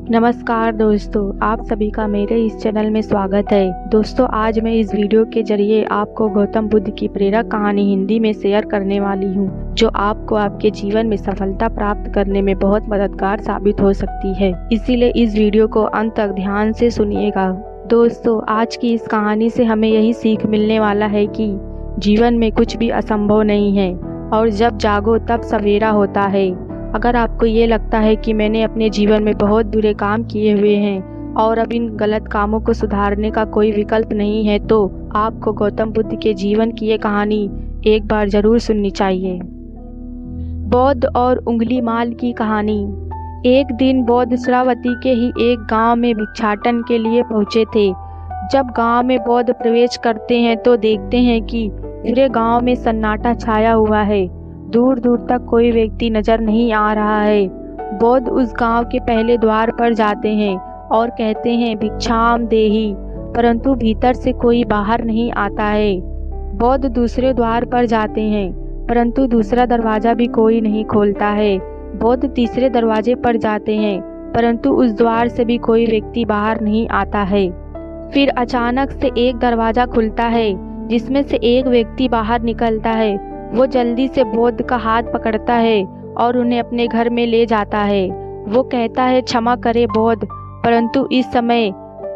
नमस्कार दोस्तों, आप सभी का मेरे इस चैनल में स्वागत है। दोस्तों, आज मैं इस वीडियो के जरिए आपको गौतम बुद्ध की प्रेरक कहानी हिंदी में शेयर करने वाली हूँ, जो आपको आपके जीवन में सफलता प्राप्त करने में बहुत मददगार साबित हो सकती है। इसीलिए इस वीडियो को अंत तक ध्यान से सुनिएगा। दोस्तों, आज की इस कहानी से हमें यही सीख मिलने वाला है कि जीवन में कुछ भी असंभव नहीं है और जब जागो तब सवेरा होता है। अगर आपको ये लगता है कि मैंने अपने जीवन में बहुत बुरे काम किए हुए हैं और अब इन गलत कामों को सुधारने का कोई विकल्प नहीं है, तो आपको गौतम बुद्ध के जीवन की ये कहानी एक बार जरूर सुननी चाहिए। बौद्ध और उंगलीमाल की कहानी। एक दिन बौद्ध श्रावती के ही एक गांव में भिक्षाटन के लिए पहुंचे थे। जब गांव में बौद्ध प्रवेश करते हैं तो देखते हैं कि पूरे गांव में सन्नाटा छाया हुआ है। दूर दूर तक कोई व्यक्ति नजर नहीं आ रहा है। बौद्ध उस गांव के पहले द्वार पर जाते हैं और कहते हैं भिक्षाम देहि, परंतु भीतर से कोई बाहर नहीं आता है। बौद्ध दूसरे द्वार पर जाते हैं, परंतु दूसरा दरवाजा भी कोई नहीं खोलता है। बौद्ध तीसरे दरवाजे पर जाते हैं, परंतु उस द्वार से भी कोई व्यक्ति बाहर नहीं आता है। फिर अचानक से एक दरवाजा खुलता है, जिसमें से एक व्यक्ति बाहर निकलता है। वो जल्दी से बौद्ध का हाथ पकड़ता है और उन्हें अपने घर में ले जाता है। वो कहता है, क्षमा करे बौद्ध, परंतु इस समय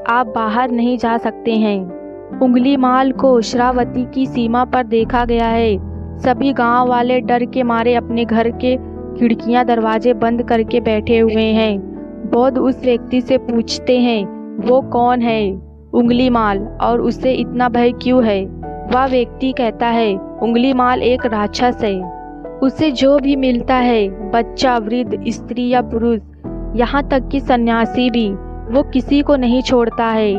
आप बाहर नहीं जा सकते हैं। उंगलीमाल को श्रावती की सीमा पर देखा गया है। सभी गांव वाले डर के मारे अपने घर के खिड़कियां दरवाजे बंद करके बैठे हुए हैं। बौद्ध उस व्यक्ति से पूछते हैं, वो कौन है उंगलीमाल, और उसे इतना भय क्यों है? वह व्यक्ति कहता है, उंगलीमाल एक राक्षस है। उसे जो भी मिलता है, बच्चा, वृद्ध, स्त्री या पुरुष, यहाँ तक कि सन्यासी भी, वो किसी को नहीं छोड़ता है।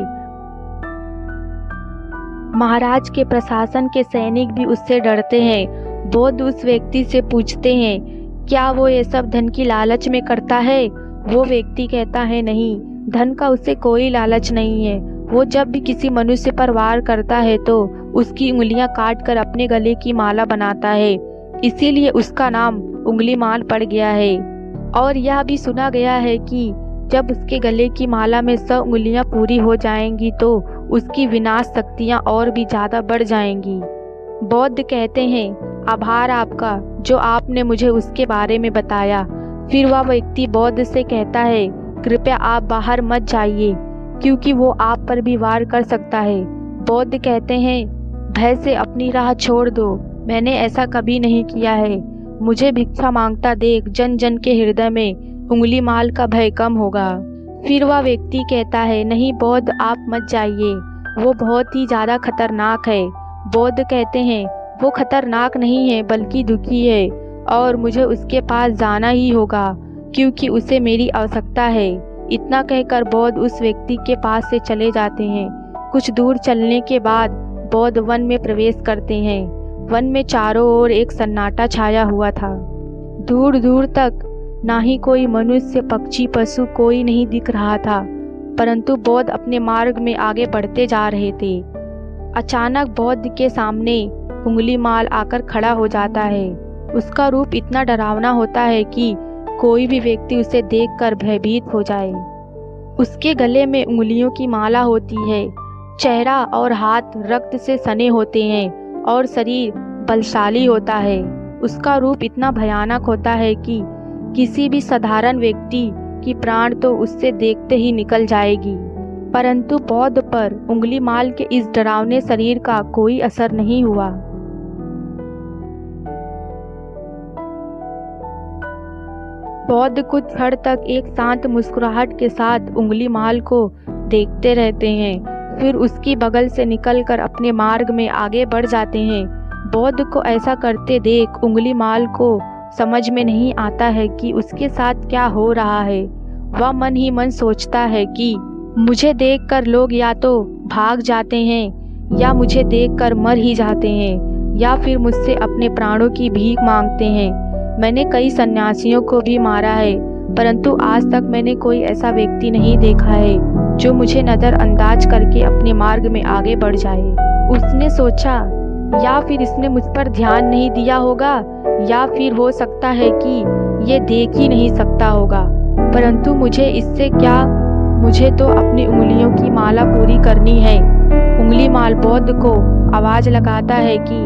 महाराज के प्रशासन के सैनिक भी उससे डरते हैं। बौद्ध उस व्यक्ति से पूछते हैं, क्या वो ये सब धन की लालच में करता है? वो व्यक्ति कहता है, नहीं, धन का उसे कोई लालच नहीं है। वो जब भी किसी मनुष्य पर वार करता है तो उसकी उंगलियां काट कर अपने गले की माला बनाता है, इसीलिए उसका नाम उंगलीमाल पड़ गया है। और यह भी सुना गया है कि जब उसके गले की माला में 100 उंगलियां पूरी हो जाएंगी तो उसकी विनाश शक्तियां और भी ज्यादा बढ़ जाएंगी। बौद्ध कहते हैं, आभार आपका जो आपने मुझे उसके बारे में बताया। फिर वह व्यक्ति बौद्ध से कहता है, कृपया आप बाहर मत जाइए, क्योंकि वो आप पर भी वार कर सकता है। बौद्ध कहते हैं, भय से अपनी राह छोड़ दो, मैंने ऐसा कभी नहीं किया है। मुझे भिक्षा मांगता देख जन जन के हृदय में उंगलीमाल का भय कम होगा। फिर वह व्यक्ति कहता है, नहीं बौद्ध, आप मत जाइए, वो बहुत ही ज्यादा खतरनाक है। बौद्ध कहते हैं, वो खतरनाक नहीं है बल्कि दुखी है और मुझे उसके पास जाना ही होगा, क्योंकि उसे मेरी आवश्यकता है। इतना कहकर बौद्ध उस व्यक्ति के पास से चले जाते हैं। कुछ दूर चलने के बाद बौद्ध वन में प्रवेश करते हैं। वन में चारों ओर एक सन्नाटा छाया हुआ था। दूर दूर तक ना ही कोई मनुष्य, पक्षी, पशु कोई नहीं दिख रहा था, परंतु बौद्ध अपने मार्ग में आगे बढ़ते जा रहे थे। अचानक बौद्ध के सामने उंगलीमाल आकर खड़ा हो जाता है। उसका रूप इतना डरावना होता है कि कोई भी व्यक्ति उसे देखकर भयभीत हो जाए। उसके गले में उंगलियों की माला होती है, चेहरा और हाथ रक्त से सने होते हैं और शरीर बलशाली होता है। उसका रूप इतना भयानक होता है कि किसी भी साधारण व्यक्ति की प्राण तो उससे देखते ही निकल जाएगी, परंतु बौद्ध पर उंगलीमाल के इस डरावने शरीर का कोई असर नहीं हुआ। बौद्ध कुछ क्षण तक एक शांत मुस्कुराहट के साथ उंगलीमाल को देखते रहते हैं, फिर उसकी बगल से निकलकर अपने मार्ग में आगे बढ़ जाते हैं। बौद्ध को ऐसा करते देख उंगलीमाल को समझ में नहीं आता है कि उसके साथ क्या हो रहा है। वह मन ही मन सोचता है कि मुझे देखकर लोग या तो भाग जाते हैं या मुझे देखकर मर ही जाते हैं या फिर मुझसे अपने प्राणों की भीख मांगते हैं। मैंने कई सन्यासियों को भी मारा है, परंतु आज तक मैंने कोई ऐसा व्यक्ति नहीं देखा है जो मुझे नजरअंदाज करके अपने मार्ग में आगे बढ़ जाए। उसने सोचा, या फिर इसने मुझ पर ध्यान नहीं दिया होगा, या फिर हो सकता है कि ये देख ही नहीं सकता होगा। परंतु मुझे इससे क्या, मुझे तो अपनी उंगलियों की माला पूरी करनी है। उंगली माल बौद्ध को आवाज लगाता है कि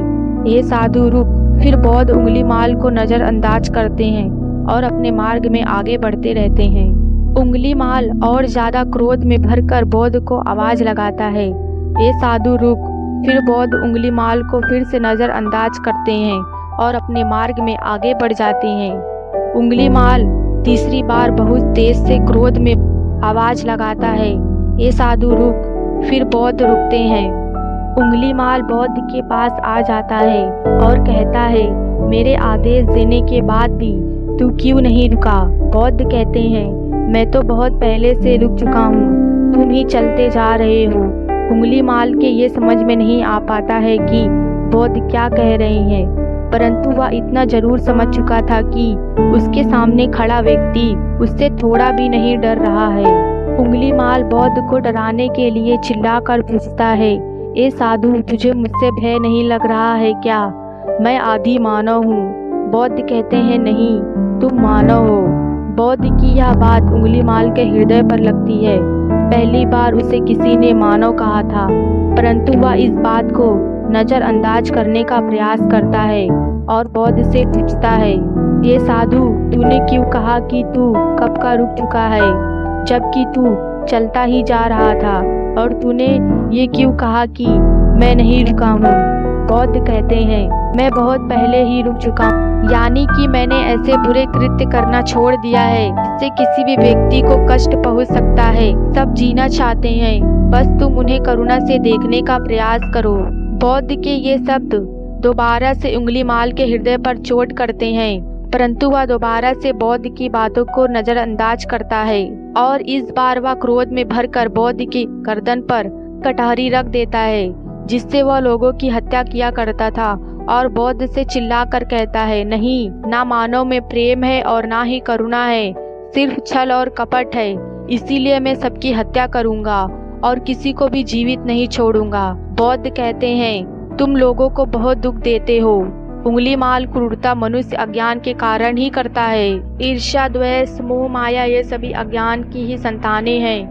हे साधु रुक। फिर बौद्ध उंगली माल को नजरअंदाज करते हैं और अपने मार्ग में आगे बढ़ते रहते हैं। उंगली माल और ज्यादा क्रोध में भरकर बौद्ध को आवाज लगाता है, हे साधु रुक। फिर बौद्ध उंगली माल को फिर से नजरअंदाज करते हैं और अपने मार्ग में आगे बढ़ जाते हैं। उंगली माल तीसरी बार बहुत तेज से क्रोध में आवाज लगाता है, हे साधु रुक। फिर बौद्ध रुकते हैं। उंगली माल बौद्ध के पास आ जाता है और कहता है, मेरे आदेश देने के बाद भी तू क्यों नहीं रुका? बौद्ध कहते हैं, मैं तो बहुत पहले से रुक चुका हूँ, तुम ही चलते जा रहे हो। उंगली माल के ये समझ में नहीं आ पाता है कि बौद्ध क्या कह रहे हैं, परंतु वह इतना जरूर समझ चुका था कि उसके सामने खड़ा व्यक्ति उससे थोड़ा भी नहीं डर रहा है। उंगली माल बौद्ध को डराने के लिए चिल्लाकर पूछता है, ए साधु तुझे मुझसे भय नहीं लग रहा है क्या? मैं आदि मानव हूँ। बौद्ध कहते हैं, नहीं तुम मानव हो। बौद्ध की यह बात उंगली माल के हृदय पर लगती है। पहली बार उसे किसी ने मानव कहा था, परंतु वह इस बात को नजरअंदाज करने का प्रयास करता है और बौद्ध से पूछता है, ये साधु तूने क्यों कहा कि तू कब का रुक चुका है, जबकि तू चलता ही जा रहा था? और तूने ये क्यों कहा कि मैं नहीं रुका हूँ? बौद्ध कहते हैं, मैं बहुत पहले ही रुक चुका हूँ, यानी कि मैंने ऐसे बुरे कृत्य करना छोड़ दिया है जिससे किसी भी व्यक्ति को कष्ट पहुँच सकता है। सब जीना चाहते हैं, बस तुम उन्हें करुणा से देखने का प्रयास करो। बौद्ध के ये शब्द दोबारा से उंगली माल के हृदय पर चोट करते हैं, परंतु वह दोबारा से बौद्ध की बातों को नजरअंदाज करता है और इस बार वह क्रोध में भरकर बौद्ध की गर्दन पर कटहरी रख देता है, जिससे वह लोगों की हत्या किया करता था। और बौद्ध से चिल्लाकर कहता है, नहीं, ना मानव में प्रेम है और ना ही करुणा है, सिर्फ छल और कपट है। इसीलिए मैं सबकी हत्या करूंगा और किसी को भी जीवित नहीं छोड़ूंगा। बौद्ध कहते हैं, तुम लोगों को बहुत दुख देते हो। उंगली माल क्रूरता मनुष्य अज्ञान के कारण ही करता है। ईर्ष्या, द्वेष, मोह, माया ये सभी अज्ञान की ही संतानें हैं,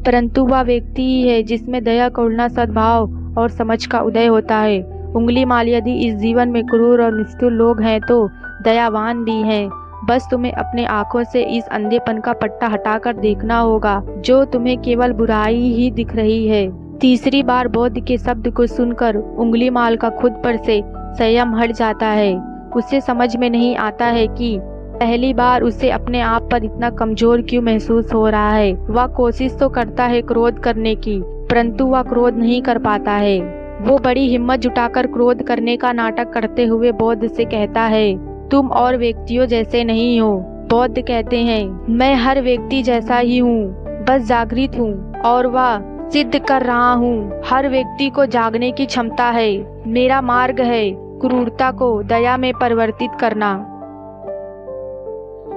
परंतु वह व्यक्ति ही है जिसमें दया, करुणा, सद्भाव और समझ का उदय होता है। उंगली माल यदि इस जीवन में क्रूर और निष्ठुर लोग हैं तो दयावान भी हैं। बस तुम्हें अपने आंखों से इस अंधेपन का पट्टा हटाकर देखना होगा जो तुम्हें केवल बुराई ही दिख रही है। तीसरी बार बौद्ध के शब्द को सुनकर उंगली माल का खुद पर से संयम हट जाता है। उसे समझ में नहीं आता है कि पहली बार उसे अपने आप पर इतना कमजोर क्यों महसूस हो रहा है। वह कोशिश तो करता है क्रोध करने की, परंतु वह क्रोध नहीं कर पाता है। वो बड़ी हिम्मत जुटाकर क्रोध करने का नाटक करते हुए बौद्ध से कहता है, तुम और व्यक्तियों जैसे नहीं हो। बौद्ध कहते हैं, मैं हर व्यक्ति जैसा ही हूँ, बस जागृत हूँ और वह सिद्ध कर रहा हूँ। हर व्यक्ति को जागने की क्षमता है। मेरा मार्ग है क्रूरता को दया में परिवर्तित करना।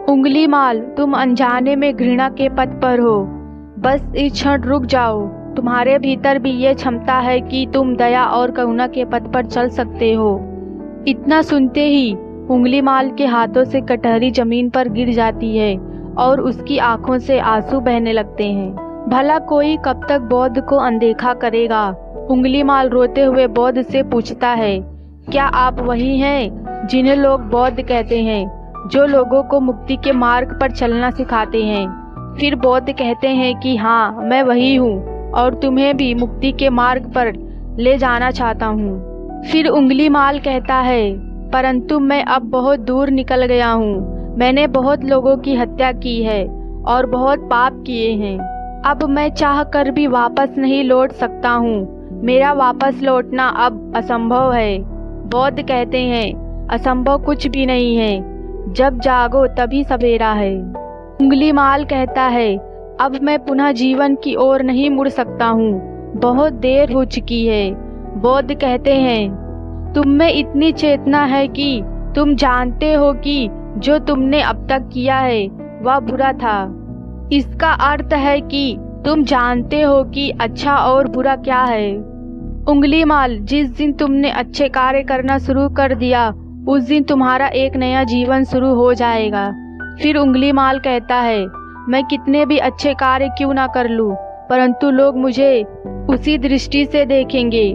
उंगली माल, तुम अनजाने में घृणा के पथ पर हो, बस इस क्षण रुक जाओ। तुम्हारे भीतर भी ये क्षमता है कि तुम दया और करुणा के पथ पर चल सकते हो। इतना सुनते ही उंगली माल के हाथों से कटहरी जमीन पर गिर जाती है और उसकी आंखों से आंसू बहने लगते हैं। भला कोई कब तक बौद्ध को अनदेखा करेगा? उंगली माल रोते हुए बौद्ध से पूछता है, क्या आप वही हैं जिन्हें लोग बौद्ध कहते हैं, जो लोगों को मुक्ति के मार्ग पर चलना सिखाते हैं? फिर बौद्ध कहते हैं कि हाँ, मैं वही हूँ और तुम्हें भी मुक्ति के मार्ग पर ले जाना चाहता हूँ। फिर उंगली माल कहता है, परंतु मैं अब बहुत दूर निकल गया हूँ। मैंने बहुत लोगों की हत्या की है और बहुत पाप किए हैं। अब मैं चाह कर भी वापस नहीं लौट सकता हूँ। मेरा वापस लौटना अब असंभव है। बौद्ध कहते हैं, असंभव कुछ भी नहीं है, जब जागो तभी सवेरा है। उंगली माल कहता है, अब मैं पुनः जीवन की ओर नहीं मुड़ सकता हूँ, बहुत देर हो चुकी है। बौद्ध कहते हैं, तुम में इतनी चेतना है कि तुम जानते हो कि जो तुमने अब तक किया है वह बुरा था। इसका अर्थ है कि तुम जानते हो कि अच्छा और बुरा क्या है। उंगली माल, जिस दिन तुमने अच्छे कार्य करना शुरू कर दिया उस दिन तुम्हारा एक नया जीवन शुरू हो जाएगा। फिर उंगलीमाल कहता है, मैं कितने भी अच्छे कार्य क्यों ना कर लूं, परंतु लोग मुझे उसी दृष्टि से देखेंगे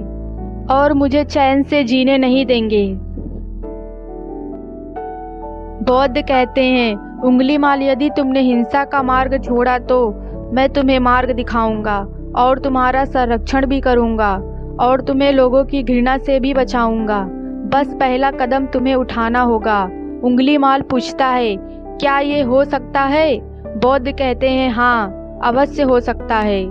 और मुझे चैन से जीने नहीं देंगे। बौद्ध कहते हैं, उंगलीमाल, यदि तुमने हिंसा का मार्ग छोड़ा तो मैं तुम्हें मार्ग दिखाऊंगा और तुम्हारा संरक्षण भी करूंगा और तुम्हें लोगों की घृणा से भी बचाऊंगा। बस पहला कदम तुम्हें उठाना होगा। उंगलीमाल पूछता है, क्या ये हो सकता है? बौद्ध कहते हैं, हाँ, अवश्य हो सकता है।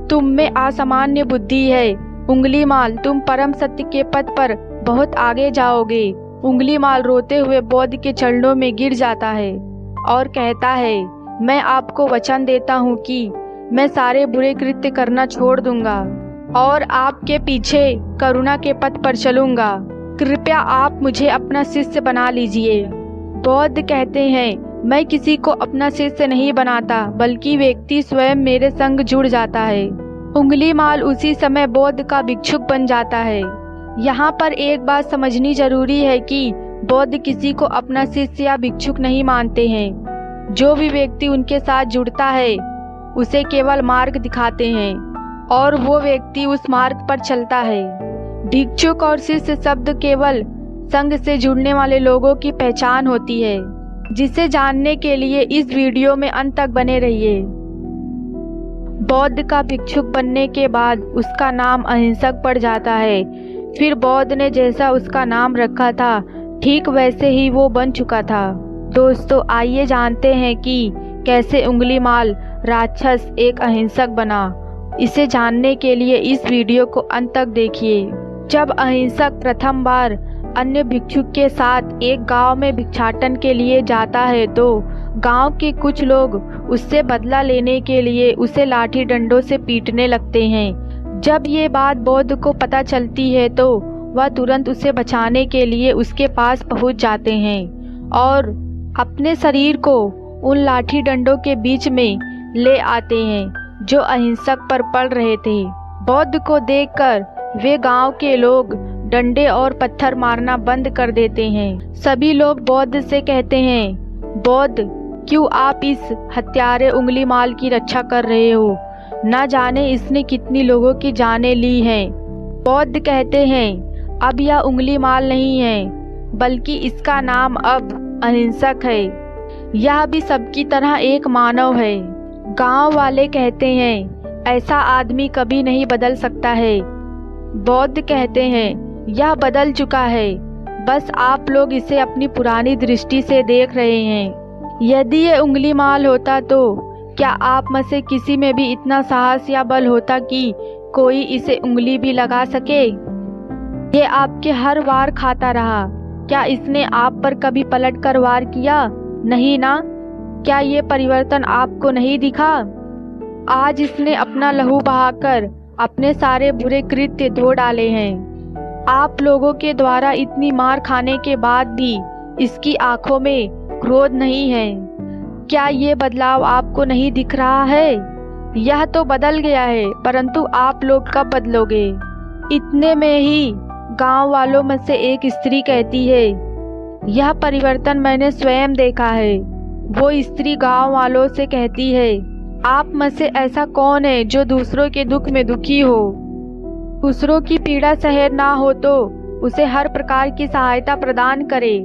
तुम में असामान्य बुद्धि है उंगलीमाल, तुम परम सत्य के पथ पर बहुत आगे जाओगे। उंगलीमाल रोते हुए बौद्ध के चरणों में गिर जाता है और कहता है, मैं आपको वचन देता हूँ कि मैं सारे बुरे कृत्य करना छोड़ दूंगा और आपके पीछे करुणा के पथ पर चलूंगा। कृपया आप मुझे अपना शिष्य बना लीजिए। बौद्ध कहते हैं, मैं किसी को अपना शिष्य नहीं बनाता, बल्कि व्यक्ति स्वयं मेरे संग जुड़ जाता है। उंगलीमाल उसी समय बौद्ध का भिक्षुक बन जाता है। यहाँ पर एक बात समझनी जरूरी है कि बौद्ध किसी को अपना शिष्य या भिक्षुक नहीं मानते हैं। जो भी व्यक्ति उनके साथ जुड़ता है उसे केवल मार्ग दिखाते हैं और वो व्यक्ति उस मार्ग पर चलता है। भिक्षुक और शिष्य शब्द केवल संघ से जुड़ने वाले लोगों की पहचान होती है, जिसे जानने के लिए इस वीडियो में अंत तक बने रहिए। बौद्ध का भिक्षुक बनने के बाद उसका नाम अहिंसक पड़ जाता है। फिर बौद्ध ने जैसा उसका नाम रखा था ठीक वैसे ही वो बन चुका था। दोस्तों, आइए जानते हैं कि कैसे उंगलीमाल राक्षस एक अहिंसक बना। इसे जानने के लिए इस वीडियो को अंत तक देखिए। जब अहिंसक प्रथम बार अन्य भिक्षुक के साथ एक गांव में भिक्षाटन के लिए जाता है तो गांव के कुछ लोग उससे बदला लेने के लिए उसे लाठी डंडों से पीटने लगते हैं। जब ये बात बौद्ध को पता चलती है तो वह तुरंत उसे बचाने के लिए उसके पास पहुंच जाते हैं और अपने शरीर को उन लाठी डंडों के बीच में ले आते हैं जो अहिंसक पर पड़ रहे थे। बौद्ध को देखकर वे गांव के लोग डंडे और पत्थर मारना बंद कर देते हैं। सभी लोग बौद्ध से कहते हैं, बौद्ध, क्यों आप इस हत्यारे उंगलीमाल की रक्षा कर रहे हो? न जाने इसने कितनी लोगों की जानें ली हैं। बौद्ध कहते हैं, अब यह उंगलीमाल नहीं है, बल्कि इसका नाम अब अहिंसक है। यह भी सबकी तरह एक मानव है। गांव वाले कहते हैं, ऐसा आदमी कभी नहीं बदल सकता है। बौद्ध कहते हैं, यह बदल चुका है, बस आप लोग इसे अपनी पुरानी दृष्टि से देख रहे हैं। यदि ये उंगलीमाल होता तो क्या आप में से किसी में भी इतना साहस या बल होता कि कोई इसे उंगली भी लगा सके? ये आपके हर वार खाता रहा, क्या इसने आप पर कभी पलट कर वार किया? नहीं ना? क्या ये परिवर्तन आपको नहीं दिखा? आज इसने अपना लहू बहाकर अपने सारे बुरे कृत्य धो डाले हैं। आप लोगों के द्वारा इतनी मार खाने के बाद भी इसकी आंखों में क्रोध नहीं है। क्या ये बदलाव आपको नहीं दिख रहा है? यह तो बदल गया है, परंतु आप लोग कब बदलोगे? इतने में ही गांव वालों में से एक स्त्री कहती है, यह परिवर्तन मैंने स्वयं देखा है। वो स्त्री गांव वालों से कहती है, आप में से ऐसा कौन है जो दूसरों के दुख में दुखी हो? दूसरों की पीड़ा सहे ना हो तो उसे हर प्रकार की सहायता प्रदान करे,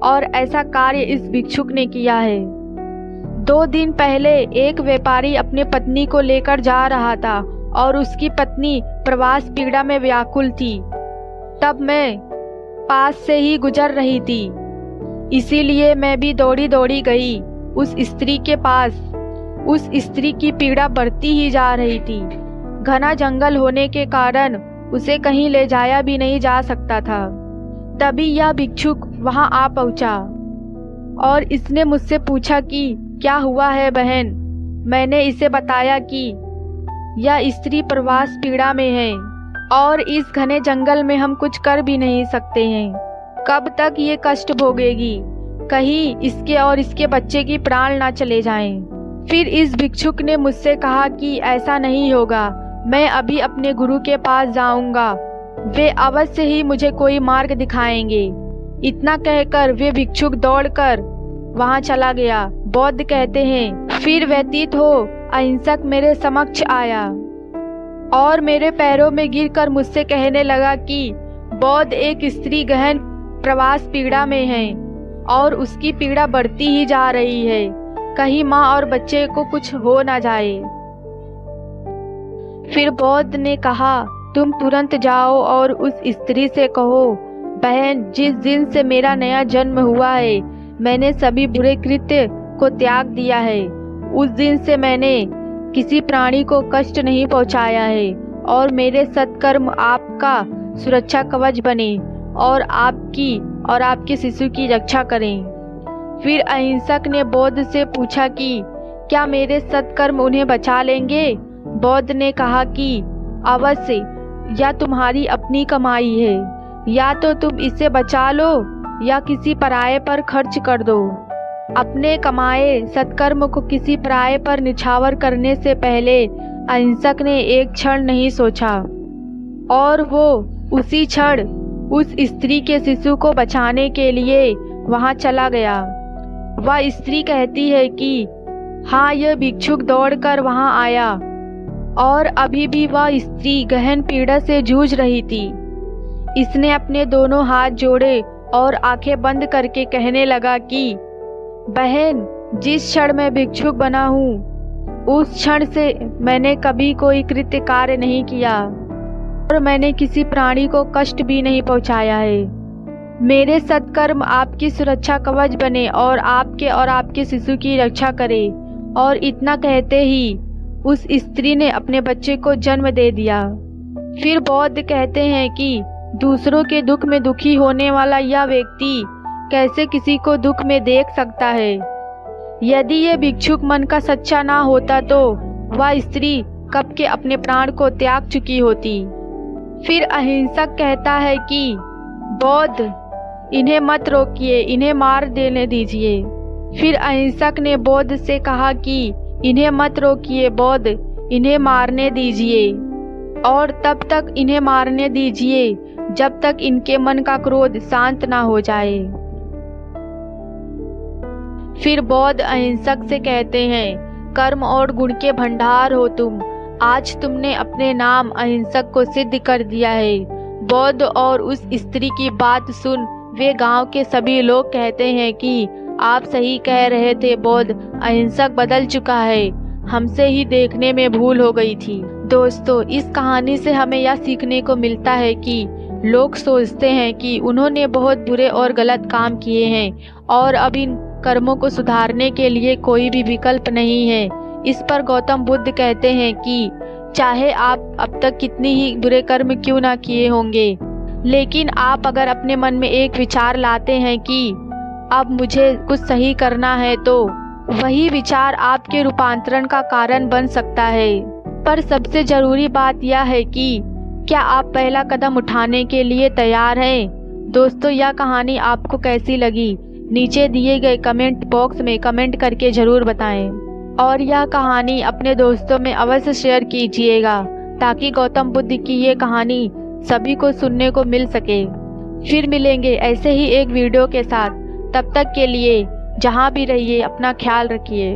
और ऐसा कार्य इस भिक्षुक ने किया है। 2 दिन पहले एक व्यापारी अपनी पत्नी को लेकर जा रहा था और उसकी पत्नी प्रवास पीड़ा में व्याकुल थी। तब मैं पास से ही गुजर रही थी, इसीलिए मैं भी दौड़ी दौड़ी गई उस स्त्री के पास। उस स्त्री की पीड़ा बढ़ती ही जा रही थी। घना जंगल होने के कारण उसे कहीं ले जाया भी नहीं जा सकता था। तभी यह भिक्षुक वहां आ पहुंचा और इसने मुझसे पूछा कि क्या हुआ है बहन। मैंने इसे बताया कि यह स्त्री प्रवास पीड़ा में है और इस घने जंगल में हम कुछ कर भी नहीं सकते हैं। कब तक ये कष्ट भोगेगी, कहीं इसके और इसके बच्चे की प्राण ना चले जाएं। फिर इस भिक्षुक ने मुझसे कहा कि ऐसा नहीं होगा, मैं अभी अपने गुरु के पास जाऊंगा, वे अवश्य ही मुझे कोई मार्ग दिखाएंगे। इतना कहकर वे भिक्षुक दौड़कर वहां चला गया। बौद्ध कहते हैं, फिर व्यतीत हो अहिंसक मेरे समक्ष आया और मेरे पैरों में गिरकर मुझसे कहने लगा कि बौद्ध एक स्त्री गहन प्रवास पीड़ा में है और उसकी पीड़ा बढ़ती ही जा रही है, कहीं माँ और बच्चे को कुछ हो ना जाए। फिर बौद्ध ने कहा, तुम तुरंत जाओ और उस स्त्री से कहो, बहन, जिस दिन से मेरा नया जन्म हुआ है मैंने सभी बुरे कृत्य को त्याग दिया है। उस दिन से मैंने किसी प्राणी को कष्ट नहीं पहुंचाया है और मेरे सत्कर्म आपका सुरक्षा कवच बने और आपकी और आपके शिशु की रक्षा करें। फिर अहिंसक ने बौद्ध से पूछा कि क्या मेरे सत्कर्म उन्हें बचा लेंगे? बौद्ध ने कहा कि अवश्य, या तुम्हारी अपनी कमाई है, या तो तुम इसे बचा लो या किसी पराये पर खर्च कर दो। अपने कमाए सत्कर्म को किसी पराये पर निछावर करने से पहले अहिंसक ने एक क्षण नहीं सोचा और वो उसी क्षण उस स्त्री के शिशु को बचाने के लिए वहां चला गया। वह स्त्री कहती है कि हाँ, यह भिक्षुक दौड़कर वहां आया और अभी भी वह स्त्री गहन पीड़ा से जूझ रही थी। इसने अपने दोनों हाथ जोड़े और आंखें बंद करके कहने लगा कि बहन, जिस क्षण मैं भिक्षुक बना हूँ उस क्षण से मैंने कभी कोई कृत्य कार्य नहीं किया और मैंने किसी प्राणी को कष्ट भी नहीं पहुँचाया है। मेरे सत्कर्म आपकी सुरक्षा कवच बने और आपके शिशु की रक्षा करे। और इतना कहते ही उस स्त्री ने अपने बच्चे को जन्म दे दिया। फिर बौद्ध कहते हैं कि दूसरों के दुख में दुखी होने वाला यह व्यक्ति कैसे किसी को दुख में देख सकता है? यदि ये भिक्षुक मन का सच्चा ना होता तो वह स्त्री कब के अपने प्राण को त्याग चुकी होती। फिर अहिंसक कहता है कि बौद्ध, इन्हें मत रोकिए, इन्हें मार देने दीजिए। फिर अहिंसक ने बौद्ध से कहा कि इन्हें मत रोकिए बौद्ध, इन्हें मारने दीजिए और तब तक इन्हें मारने दीजिए जब तक इनके मन का क्रोध शांत ना हो जाए। फिर बौद्ध अहिंसक से कहते हैं, कर्म और गुण के भंडार हो तुम, आज तुमने अपने नाम अहिंसक को सिद्ध कर दिया है। बौद्ध और उस स्त्री की बात सुन वे गांव के सभी लोग कहते हैं कि आप सही कह रहे थे बौद्ध, अहिंसक बदल चुका है, हमसे ही देखने में भूल हो गई थी। दोस्तों, इस कहानी से हमें यह सीखने को मिलता है कि लोग सोचते हैं कि उन्होंने बहुत बुरे और गलत काम किए हैं और अब इन कर्मों को सुधारने के लिए कोई भी विकल्प नहीं है। इस पर गौतम बुद्ध कहते हैं कि चाहे आप अब तक कितनी ही बुरे कर्म क्यों ना किए होंगे, लेकिन आप अगर अपने मन में एक विचार लाते हैं कि अब मुझे कुछ सही करना है, तो वही विचार आपके रूपांतरण का कारण बन सकता है। पर सबसे जरूरी बात यह है कि क्या आप पहला कदम उठाने के लिए तैयार हैं? दोस्तों, यह कहानी आपको कैसी लगी? नीचे दिए गए कमेंट बॉक्स में कमेंट करके जरूर बताएं और यह कहानी अपने दोस्तों में अवश्य शेयर कीजिएगा ताकि गौतम बुद्ध की ये कहानी सभी को सुनने को मिल सके। फिर मिलेंगे ऐसे ही एक वीडियो के साथ। तब तक के लिए जहाँ भी रहिए अपना ख्याल रखिए।